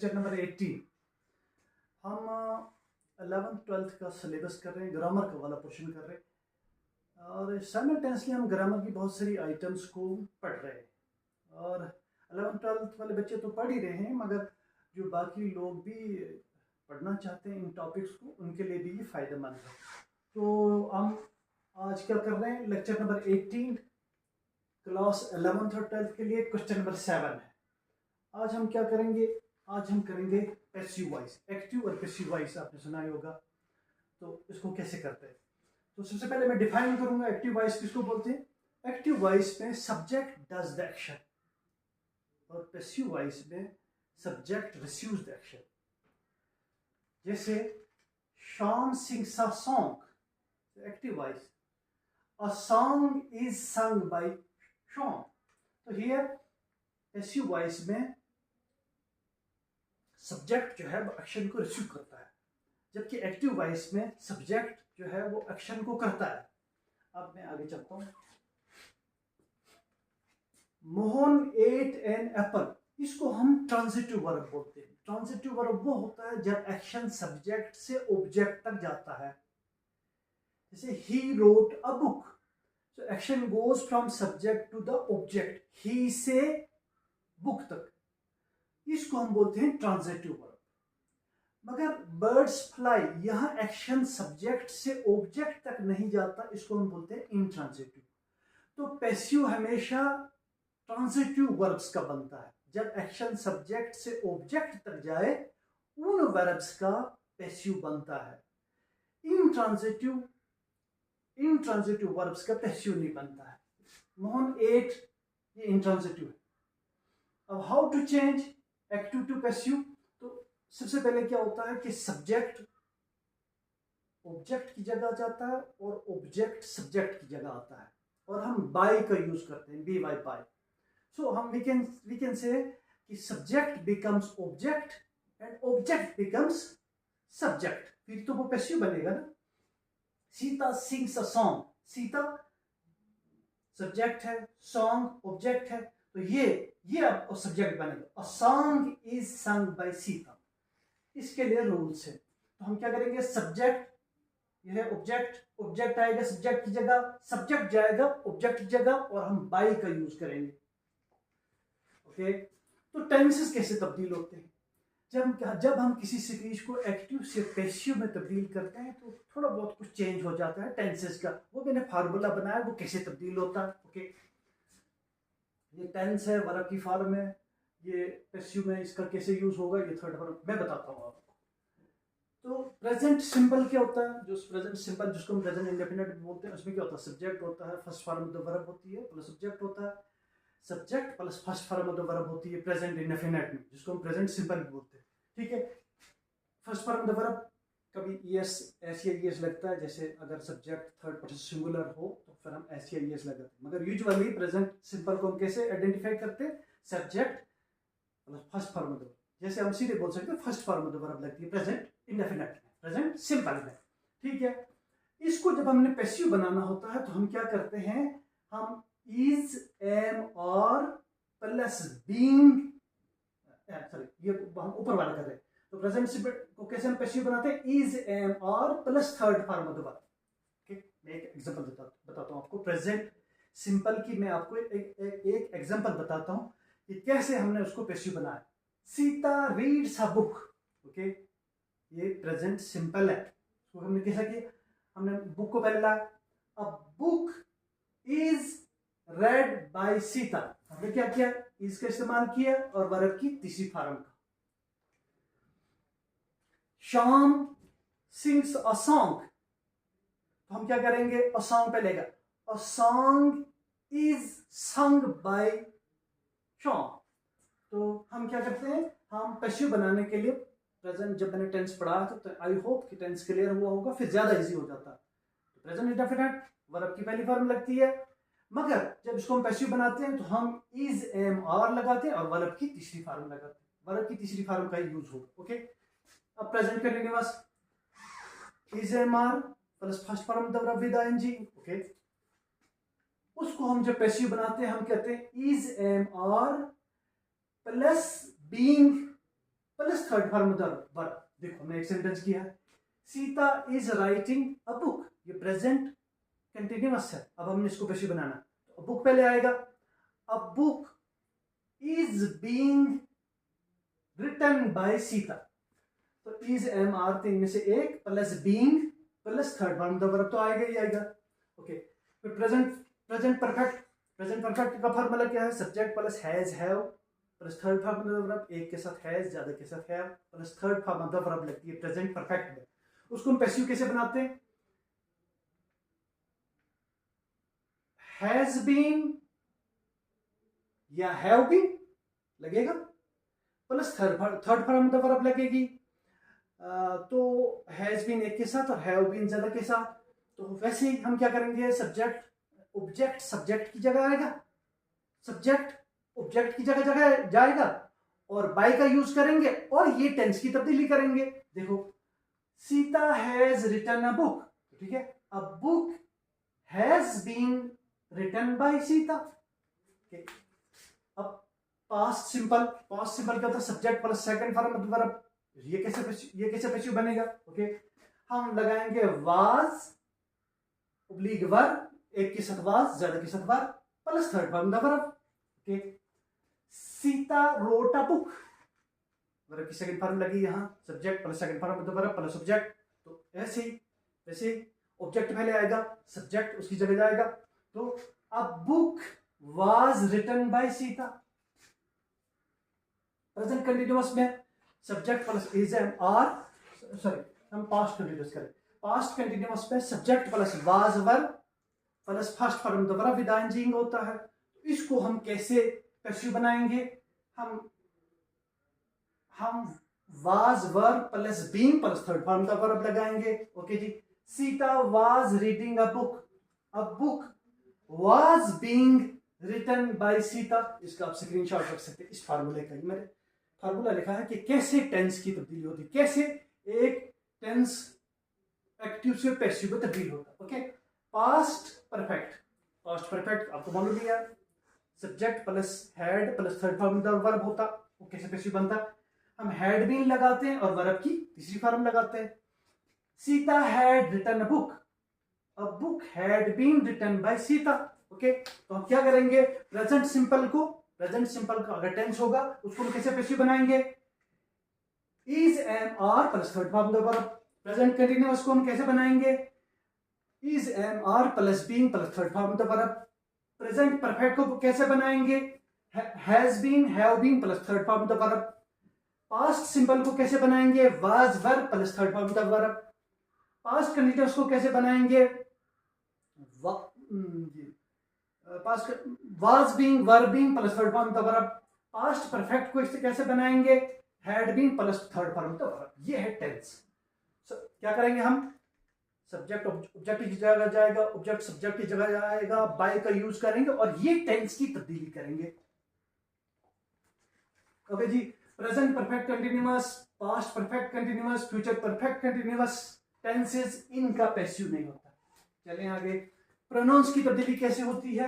Lecture number 18। हम 11th-12th का syllabus कर रहे हैं, ग्रामर का वाला पोर्शन कर रहे हैं और साइमल्टेनियसली हम ग्रामर की बहुत सारी आइटम्स को पढ़ रहे हैं। और 11th-12th वाले बच्चे तो पढ़ ही रहे हैं, मगर जो बाकी लोग भी पढ़ना चाहते हैं इन टॉपिक्स को, उनके लिए भी ये फ़ायदेमंद है। तो हम आज क्या कर रहे हैं, लेक्चर नंबर 18 क्लास 11th और 12th के लिए क्वेश्चन नंबर 7 है। आज हम क्या करेंगे, आज हम करेंगे पैसिव वॉइस। एक्टिव और पैसिव वॉइस आपने सुना ही होगा, तो इसको कैसे करते हैं। तो सबसे पहले मैं डिफाइन करूंगा एक्टिव वॉइस किसको बोलते हैं। एक्टिव वॉइस में सब्जेक्ट डज द एक्शन और पैसिव वॉइस में सब्जेक्ट रिसीव्स द एक्शन। जैसे Shyam sings a song, active voice, a song is sung by Shyam. तो हियर पैसिव वॉइस में सब्जेक्ट जो है वो एक्शन को रिसीव करता है, जबकि एक्टिव वॉइस में सब्जेक्ट जो है वो एक्शन को करता है। अब मैं आगे चलता हूं। मोहन एट एन एप्पल, इसको हम ट्रांजिटिव वर्ब बोलते हैं। ट्रांजिटिव वर्ब वो होता है जब एक्शन सब्जेक्ट से ऑब्जेक्ट तक जाता है। जैसे ही wrote a book, so action goes from subject to the object, he से बुक तक, इसको हम बोलते हैं ट्रांजिटिव वर्ब। मगर बर्ड्स फ्लाई, यहां एक्शन सब्जेक्ट से ऑब्जेक्ट तक नहीं जाता, इसको हम बोलते हैं इंट्रांजिटिव। तो पैसिव हमेशा ट्रांजिटिव वर्ब्स का बनता है। जब एक्शन सब्जेक्ट से ऑब्जेक्ट तक जाए, उन वर्ब्स का पैसिव बनता है। इंट्रांजिटिव वर्ब्स का पैसिव नहीं बनता है। मोहन एट, ये इंट्रांजिटिव है। अब how to change active to passive. तो सबसे पहले क्या होता है कि सब्जेक्ट ऑब्जेक्ट की जगह जाता है और ऑब्जेक्ट सब्जेक्ट की जगह आता है, और हम बाय का यूज करते हैं, बी वाई बाय। सो हम वी कैन से कि subject becomes object and object becomes subject, फिर तो वो पैसिव बनेगा ना। Sita sings a song, Sita subject है, सॉन्ग ऑब्जेक्ट है, तो ये अब सब्जेक्ट बनेगा। A song is sung by Sita. इसके लिए रूल्स है। तो हम क्या करेंगे, सब्जेक्ट, यह है ऑब्जेक्ट, ऑब्जेक्ट आएगा सब्जेक्ट की जगह, सब्जेक्ट जाएगा ऑब्जेक्ट की जगह, और हम बाय का यूज करेंगे। ओके, तो टेंसेस कैसे तब्दील होते हैं। जब हम किसी स्पीच को एक्टिव से पैसिव में तब्दील करते हैं, तो थोड़ा बहुत कुछ चेंज हो जाता है टेंसेस का। वो मैंने फार्मूला बनाया, वो कैसे तब्दील होता है। ओके, ये टेंस है, वर्ब की फॉर्म है, ये पैसिव में इसका कैसे यूज होगा, ये थर्ड वर्ब मैं बताता हूँ आपको। तो प्रेजेंट सिंपल क्या होता है, जो प्रेजेंट सिंपल जिसको हम प्रेजेंट इंडेफिनिट बोलते हैं, उसमें क्या होता है, सब्जेक्ट होता है, first form of the verb होती है, प्लस सब्जेक्ट होता है, subject plus first form of the verb होती है प्रेजेंट इंडेफिनिट में, जिसको हम प्रेजेंट सिंपल बोलते हैं। ठीक है, first form of the verb कभी एस एस या ईएस लगता है, जैसे अगर सब्जेक्ट थर्ड पर्सन सिंगुलर हो तो फिर हम एस या ईएस लगाते हैं। मगर यूजुअली प्रेजेंट सिंपल को हम कैसे आइडेंटिफाई करते हैं, subject plus first form of the verb. जैसे हम सीधे बोल सकते हैं first form of the verb लगती है प्रेजेंट इंडेफिनिट में, प्रेजेंट सिंपल में। ठीक है, इसको जब हमने पैसिव बनाना होता है तो हम क्या करते हैं, हम इज एम और प्लस बीइंग, सॉरी ये हम ऊपर वाला कर रहे हैं। तो प्रेजेंट सिंपल को कैसे हम पैसिव बनाते हैं, इज एम और plus third form of the verb. Okay, मैं एक एग्जांपल बताता हूं आपको प्रेजेंट सिंपल की। मैं आपको एक एग्जांपल बताता हूं कि कैसे हमने उसको पैसिव बनाया। Sita reads a book. Okay, ये प्रेजेंट सिंपल है, तो हमने कैसा किया, हमने बुक को पहले लाया। A book is read by Sita, हमने क्या किया, इसका इस्तेमाल किया और वर्ब की तीसरी फॉर्म का। श्याम सिंग्स अ सॉन्ग, तो हम क्या करेंगे, अ सॉन्ग पे लेगा, a song is sung by Shyam. तो हम क्या करते हैं, हम पैसिव बनाने के लिए प्रेजेंट, जब मैंने टेंस पढ़ा तो आई होप कि टेंस क्लियर हुआ होगा, फिर ज्यादा इजी हो जाता है। तो प्रेजेंट इंडेफिनिट वर्ब की पहली फॉर्म लगती है, मगर जब इसको हम पैसिव बनाते हैं तो हम इज एम आर लगाते हैं और वर्ब की तीसरी फॉर्म लगाते हैं, वर्ब की तीसरी फॉर्म का यूज होगा। ओके, अब present continuous, is am are plus first form of the verb with ING. Okay, उसको हम जब पैसिव बनाते हैं हम कहते हैं is am are plus being plus third form of the verb. देखो हमने एक सेंटेंस किया है, Sita is writing a book, ये प्रेजेंट कंटिन्यूअस है। अब हमने इसको पैसिव बनाना, तो बुक पहले आएगा, अब book is being written by Sita, तो इज एम आर तीन में से एक plus being plus third form of the verb तो आएगा ही आएगा। ओके, फिर प्रेजेंट परफेक्ट। प्रेजेंट परफेक्ट का फॉर्मूला क्या है, subject plus has have plus third form of the verb, एक के साथ हैज, ज्यादा के साथ have plus third form of the verb लगती है प्रेजेंट परफेक्ट में। उसको हम पैसिव कैसे बनाते हैं, हैज बीन या हैव बीन लगेगा plus third form of the verb लगेगी। तो हैज बीन एक के साथ और हैव बीन ज्यादा के साथ। तो वैसे ही हम क्या करेंगे, सब्जेक्ट ऑब्जेक्ट सब्जेक्ट की जगह आएगा, सब्जेक्ट ऑब्जेक्ट की जगह जाएगा और बाय का यूज करेंगे और ये टेंस की तब्दीली करेंगे। देखो Sita has written a book, ठीक है, a book has been written by Sita. अब पास्ट सिंपल क्या होता है, subject plus second form of the verb, ये कैसे पैसिव बनेगा। ओके, हम लगाएंगे वाज ओब्लिक वर्ब, एक के साथ वाज, ज्यादा के साथ verb plus third form of the verb. Okay, Sita road a book, verb की सेकंड फॉर्म लगी यहां, subject plus second form of the verb plus object. तो ऐसे ऑब्जेक्ट पहले आएगा, सब्जेक्ट उसकी जगह जाएगा। तो a book was written by Sita, present continuous में subject plus is am are, sorry हम पास्ट कंटिन्यूअस करें, पास्ट कंटिन्यूअस में subject plus was verb plus first form the verb with ING होता है। तो इसको हम कैसे पैसिव बनाएंगे, हम was verb plus being plus third form the verb लगाएंगे। ओके जी, Sita was reading a book was being written by Sita. इसका आप स्क्रीनशॉट रख सकते हैं। इस फार्मूले का मैंने फार्मूला लिखा है कि कैसे टेंस की तब्दीली होती है, कैसे एक टेंस एक्टिव से पैसिव में तब्दील होता है। ओके, पास्ट परफेक्ट आपको मालूम ही है, subject plus had plus third form the verb होता, वो कैसे पैसिव बनता, हम हैड बीन लगाते हैं और वर्ब की तीसरी फॉर्म लगाते हैं। Sita had written a book had been written by Sita. Okay, तो हम क्या करेंगे, प्रेजेंट सिंपल का अगर टेंस होगा उसको हम कैसे पैसिव बनाएंगे, is am are plus third form the verb. Present continuous को हम कैसे बनाएंगे, is am are plus being plus third form the verb. Present perfect को कैसे बनाएंगे, has been have been plus third form the verb. Past simple को कैसे बनाएंगे, was verb plus third form the verb. Past continuous को कैसे बनाएंगे, past was being verb being plus third form the verb. Past perfect को कैसे बनाएंगे, had been plus third form the verb. ये है टेंस। क्या करेंगे हम, सब्जेक्ट ऑब्जेक्ट की जगह जाएगा, ऑब्जेक्ट सब्जेक्ट की जगह जाएगा, बाय का यूज करेंगे और ये टेंस की तब्दीली करेंगे। ओके जी, present perfect continuous, past perfect continuous, future perfect continuous tenses, इनका पैसिव नहीं होता। चलें आगे, प्रोनाउंस की तब्दीली कैसे होती है,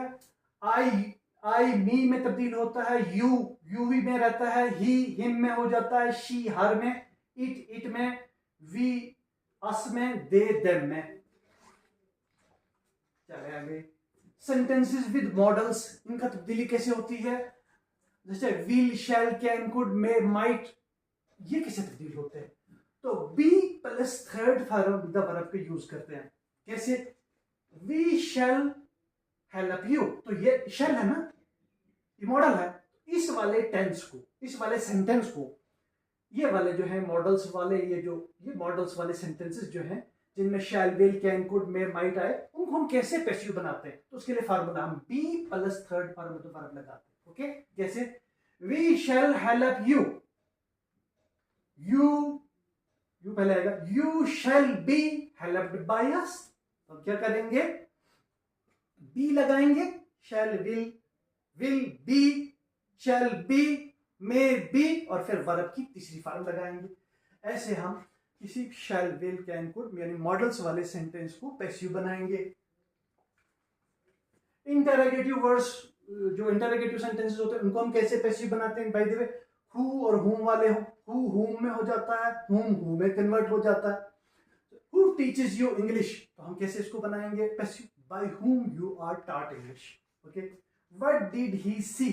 आई मी में तब्दील होता है, यू वी में रहता है, ही हिम में हो जाता है, शी हर में, इट में, वी अस में, दे देम में। चले आगे, सेंटेंसेस विद मॉडल्स, इनका तब्दीली कैसे होती है, जैसे will shall can could may might, ये कैसे तब्दील होते हैं, तो be plus third form the verb का यूज करते हैं। कैसे, वी शैल हेल्प यू, तो ये शैल है ना, ये मॉडल है। इस वाले टेंस को, इस वाले सेंटेंस को, ये वाले जो है मॉडल्स वाले, ये मॉडल्स वाले सेंटेंसेस जो हैं जिनमें शैल will can could may might आए, उनको हम कैसे पैसिव बनाते हैं, तो उसके लिए फार्मूला हम be plus third form of the verb लगाते हैं। ओके, जैसे we shall help you, you पहले आएगा, you shall be helped by us. तो क्या करेंगे, बी लगाएंगे, shall will be, shall be, may be, और फिर वर्ब की तीसरी फॉर्म लगाएंगे। ऐसे हम किसी शैल विल कैन कुड यानी मॉडल्स वाले सेंटेंस को पैसिव बनाएंगे। इंटरोगेटिव वर्ड्स, जो इंटरोगेटिव सेंटेंसेस होते हैं उनको हम कैसे पैसिव बनाते हैं, बाय द वे हु और हुम वाले हो, हु हुम में हो जाता है, हुम हु में कन्वर्ट हो जाता है। हु टीचेस यू इंग्लिश, तो हम कैसे इसको बनाएंगे passive, by whom you are taught English. Okay, what did he see,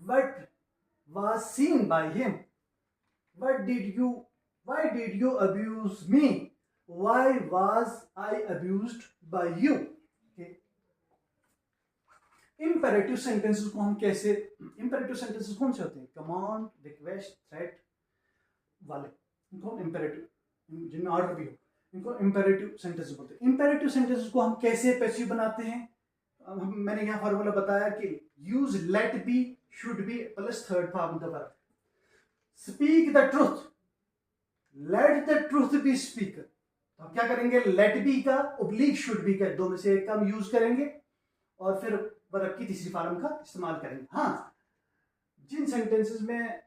what was seen by him, what did you, why did you abuse me, why was I abused by you. Imperative sentences को हम कैसे, imperative sentences कौन से होते हैं, command, request, threat वाले, इनको imperative, जिनमें ऑर्डर भी हो, इनको इंपेरेटिव सेंटेंसेस बोलते हैं। इंपेरेटिव सेंटेंसेस को हम कैसे पैसिव बनाते हैं, मैंने यहाँ फॉर्मूला बताया कि use let be, should be plus third form the verb. Speak the truth, let the truth be speaker, तो हम क्या करेंगे, लेट बी का ओब्लिक शुड बी का दो में से एक का हम यूज करेंगे और फिर वर्ब की तीसरी फॉर्म का इस्तेमाल करेंगे। हाँ, जिन सेंटेंसेस में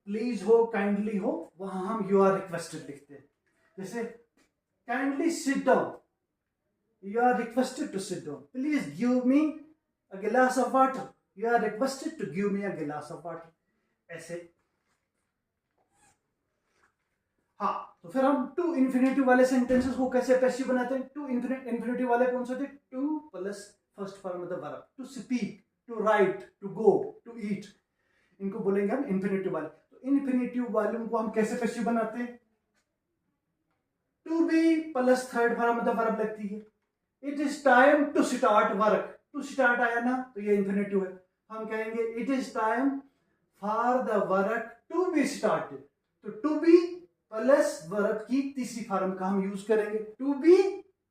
प्लीज हो, काइंडली हो, वहां हम यू आर रिक्वेस्टेड लिखते हैं। जैसे kindly sit down, you are requested to sit down. Please give me a glass of water, you are requested to give me a glass of water. ऐसे। हाँ, तो फिर हम टू इन्फिनेटिव वाले sentences को कैसे पैसिव बनाते हैं। टू इन्फिनेटिव वाले कौन से होते हैं, to plus first form of the verb, to speak, to write, to go, to eat, इनको बोलेंगे हम इन्फिनेटिव वाले। तो इन्फिनेटिव वालों को हम कैसे पैसिव बनाते हैं, to be plus third form of the verb लगती है। It is time to start work, to start आया ना तो ये इन्फिनेटिव है, हम कहेंगे it is time for the work to be started. तो टू बी प्लस वर्ब की तीसरी फॉर्म का हम यूज करेंगे, टू बी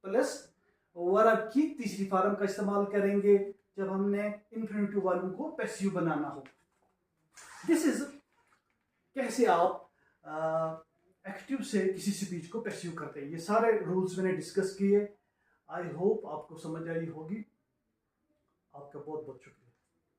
प्लस वर्ब की तीसरी फॉर्म का इस्तेमाल करेंगे जब हमने इन्फिनेटिव वालों को पैसिव बनाना हो। दिस इज कैसे आप एक्टिव से किसी स्पीच को पैसिव करते हैं। ये सारे रूल्स मैंने डिस्कस किए। आई होप आपको समझ आई होगी। आपका बहुत बहुत शुक्रिया।